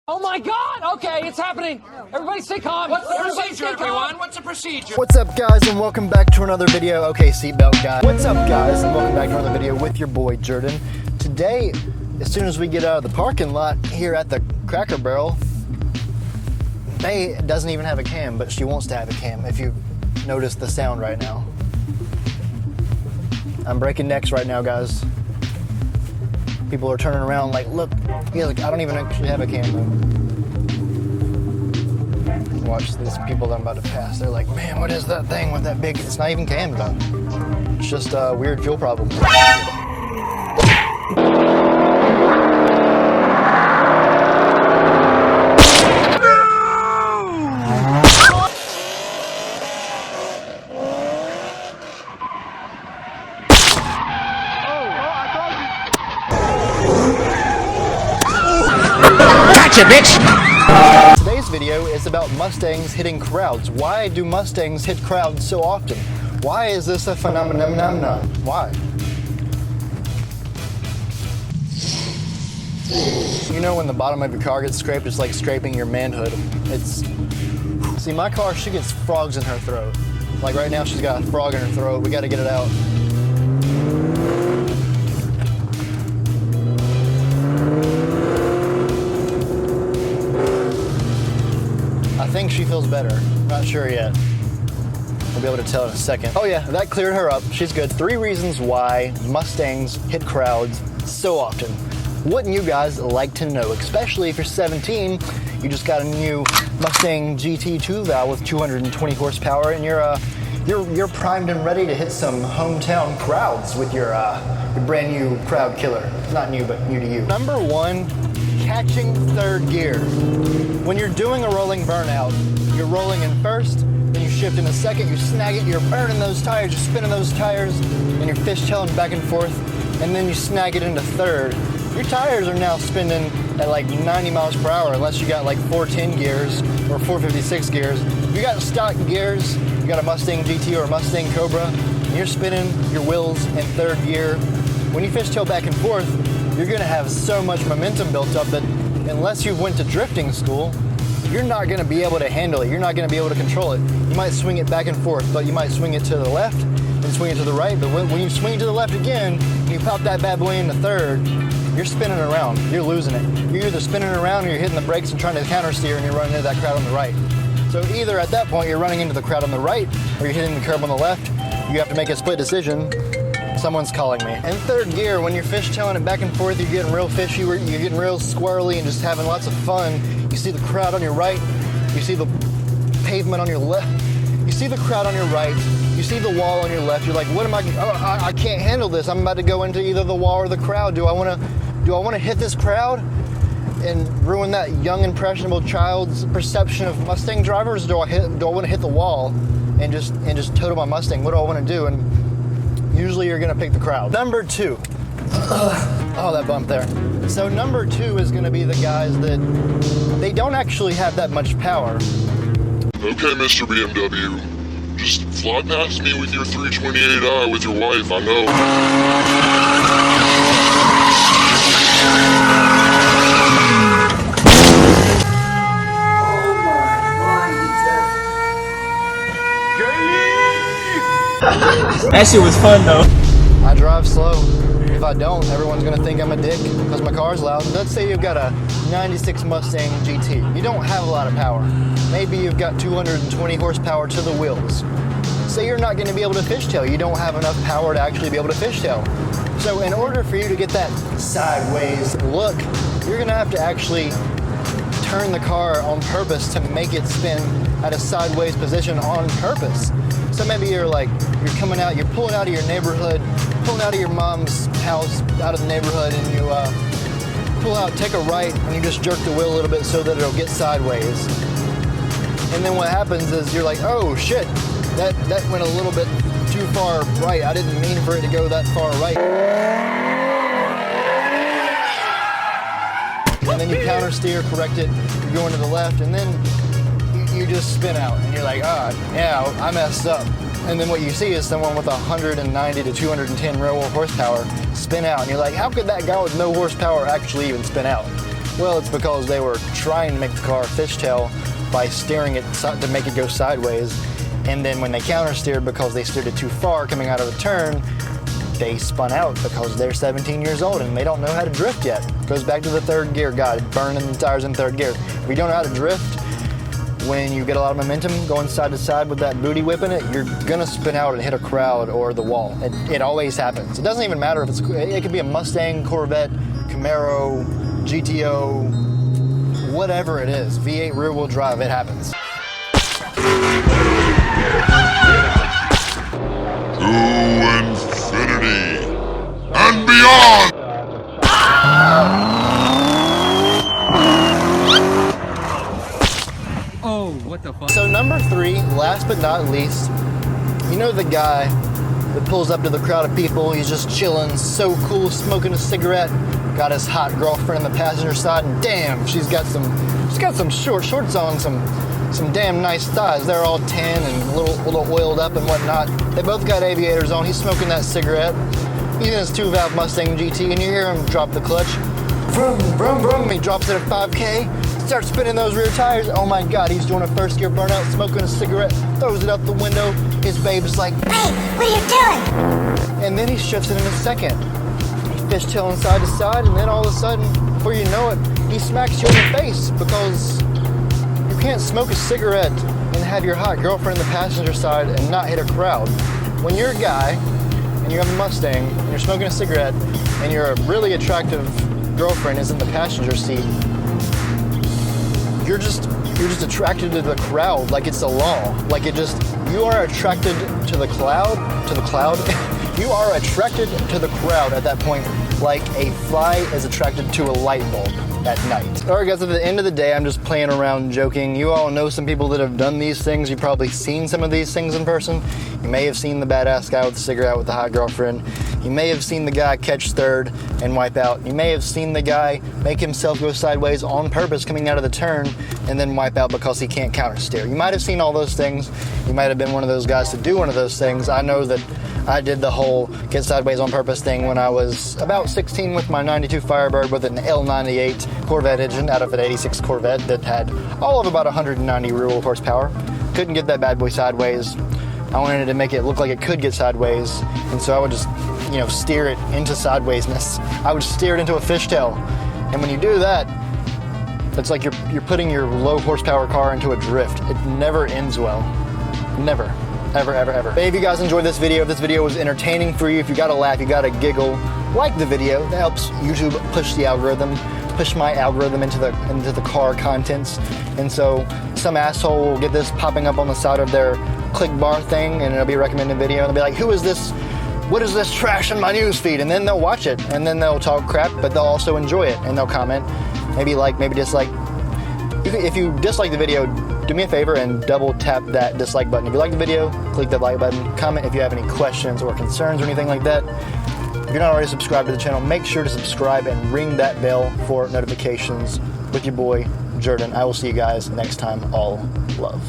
Oh my God! Okay, it's happening. Everybody stay calm. What's the procedure, everyone? What's the procedure? What's up, guys, and welcome back to another video. Okay, seatbelt guy. What's up, guys, and welcome back to another video with your boy Jordan. Today, as soon as we get out of the parking lot here at the Cracker Barrel, Faye doesn't even have a cam, but she wants to have a cam. If you notice the sound right now, I'm breaking necks right now, guys. People are turning around like, look, he's like, I don't even actually have a cam though. Watch these people that I'm about to pass. They're like, man, what is that thing with that big? It's not even cam though. It's just a weird fuel problem. Bitch. Today's video is about Mustangs hitting crowds. Why do Mustangs hit crowds so often? Why is this a phenomenon? Why? You know when the bottom of your car gets scraped, it's like scraping your manhood. See, my car, she gets frogs in her throat. Like right now, she's got a frog in her throat. We gotta get it out. I think she feels better. Not sure yet. We'll be able to tell in a second. Oh yeah, that cleared her up. She's good. 3 reasons why Mustangs hit crowds so often. Wouldn't you guys like to know? Especially if you're 17, you just got a new Mustang GT 2 valve with 220 horsepower, and you're primed and ready to hit some hometown crowds with your brand new crowd killer. It's not new, but new to you. Number 1, catching third gear. When you're doing a rolling burnout, you're rolling in first, then you shift in a second, you snag it, you're burning those tires, you're spinning those tires, and you're fishtailing back and forth, and then you snag it into third. Your tires are now spinning at like 90 miles per hour unless you got like 410 gears or 456 gears. If you got stock gears, you got a Mustang GT or a Mustang Cobra, and you're spinning your wheels in third gear. When you fishtail back and forth, you're gonna have so much momentum built up that unless you went to drifting school, you're not gonna be able to handle it. You're not gonna be able to control it. You might swing it back and forth, but you might swing it to the left and swing it to the right. But when you swing it to the left again, and you pop that bad boy into third, you're spinning around. You're losing it. You're either spinning around or you're hitting the brakes and trying to counter steer and you're running into that crowd on the right. So either at that point you're running into the crowd on the right or you're hitting the curb on the left. You have to make a split decision. Someone's calling me. In third gear, when you're fishtailing it back and forth, you're getting real fishy, you're getting real squirrely and just having lots of fun. You see the crowd on your right, you see the pavement on your left, you see the crowd on your right, you see the wall on your left. You're like, what am I can't handle this. I'm about to go into either the wall or the crowd. Do I want to hit this crowd and ruin that young impressionable child's perception of Mustang drivers? Or do I want to hit the wall and just total my Mustang? What do I want to do? And usually you're gonna pick the crowd. Number 2. Oh, that bump there. So number 2 is gonna be the guys that they don't actually have that much power. Okay, Mr. BMW, just fly past me with your 328i with your wife, I know. That shit was fun though. I drive slow. If I don't, everyone's gonna think I'm a dick because my car's loud. Let's say you've got a 96 Mustang GT. You don't have a lot of power. Maybe you've got 220 horsepower to the wheels. Say you're not gonna be able to fishtail. You don't have enough power to actually be able to fishtail. So in order for you to get that sideways look, you're gonna have to actually turn the car on purpose to make it spin at a sideways position on purpose. So maybe you're coming out, you're pulling out of your neighborhood, pulling out of your mom's house, out of the neighborhood, and you pull out, take a right, and you just jerk the wheel a little bit so that it'll get sideways. And then what happens is you're like, oh shit, that went a little bit too far right. I didn't mean for it to go that far right. And then you counter steer, correct it, you're going to the left, and then you just spin out and you're like, yeah, I messed up. And then what you see is someone with 190 to 210 real world horsepower spin out, and you're like, how could that guy with no horsepower actually even spin out? Well, it's because they were trying to make the car fishtail by steering it to make it go sideways. And then when they counter-steered because they steered it too far coming out of the turn, they spun out because they're 17 years old and they don't know how to drift yet. Goes back to the third gear. God, burning the tires in third gear. If you don't know how to drift, when you get a lot of momentum going side to side with that booty whipping it, you're gonna spin out and hit a crowd or the wall. It always happens. It doesn't even matter if it could be a Mustang, Corvette, Camaro, GTO, whatever it is. V8 rear wheel drive, it happens. To infinity and beyond! Oh, what the fuck? So number 3, last but not least, you know the guy that pulls up to the crowd of people, he's just chilling, so cool, smoking a cigarette, got his hot girlfriend on the passenger side, and damn, she's got some shorts on, some damn nice thighs. They're all tan and a little oiled up and whatnot. They both got aviators on. He's smoking that cigarette. He's in his 2-valve Mustang GT, and you hear him drop the clutch. Vroom, vroom, vroom. He drops it at 5K, starts spinning those rear tires. Oh my God, he's doing a first gear burnout, smoking a cigarette, throws it out the window. His babe is like, "Hey, what are you doing?" And then he shifts it in a second. He's fishtailing side to side, and then all of a sudden, before you know it, he smacks you in the face because you can't smoke a cigarette and have your hot girlfriend in the passenger side and not hit a crowd. When you're a guy and you have a Mustang and you're smoking a cigarette and your really attractive girlfriend is in the passenger seat, you're just attracted to the crowd like it's a law. Like you are attracted to the cloud. You are attracted to the crowd at that point like a fly is attracted to a light bulb at night. Alright guys, at the end of the day, I'm just playing around, joking. You all know some people that have done these things. You've probably seen some of these things in person. You may have seen the badass guy with the cigarette with the hot girlfriend. You may have seen the guy catch third and wipe out. You may have seen the guy make himself go sideways on purpose coming out of the turn and then wipe out because he can't counter steer. You might have seen all those things. You might have been one of those guys to do one of those things. I know that I did the whole get sideways on purpose thing when I was about 16 with my 92 Firebird with an L98 Corvette engine out of an 86 Corvette that had all of about 190 rear wheel horsepower. Couldn't get that bad boy sideways. I wanted to make it look like it could get sideways, and so I would just, steer it into sidewaysness. I would steer it into a fishtail, and when you do that, it's like you're putting your low horsepower car into a drift. It never ends well. Never. Ever, ever, ever. But if you guys enjoyed this video, if this video was entertaining for you, if you got a laugh, you got a giggle, like the video. That helps YouTube push the algorithm, push my algorithm into the car contents. And so some asshole will get this popping up on the side of their click bar thing, and it'll be a recommended video, and they'll be like, who is this? What is this trash in my news feed? And then they'll watch it, and then they'll talk crap, but they'll also enjoy it, and they'll comment, maybe like, maybe dislike. If you dislike the video, do me a favor and double tap that dislike button. If you like the video, click that like button. Comment if you have any questions or concerns or anything like that. If you're not already subscribed to the channel, make sure to subscribe and ring that bell for notifications. With your boy, Jordan. I will see you guys next time. All love.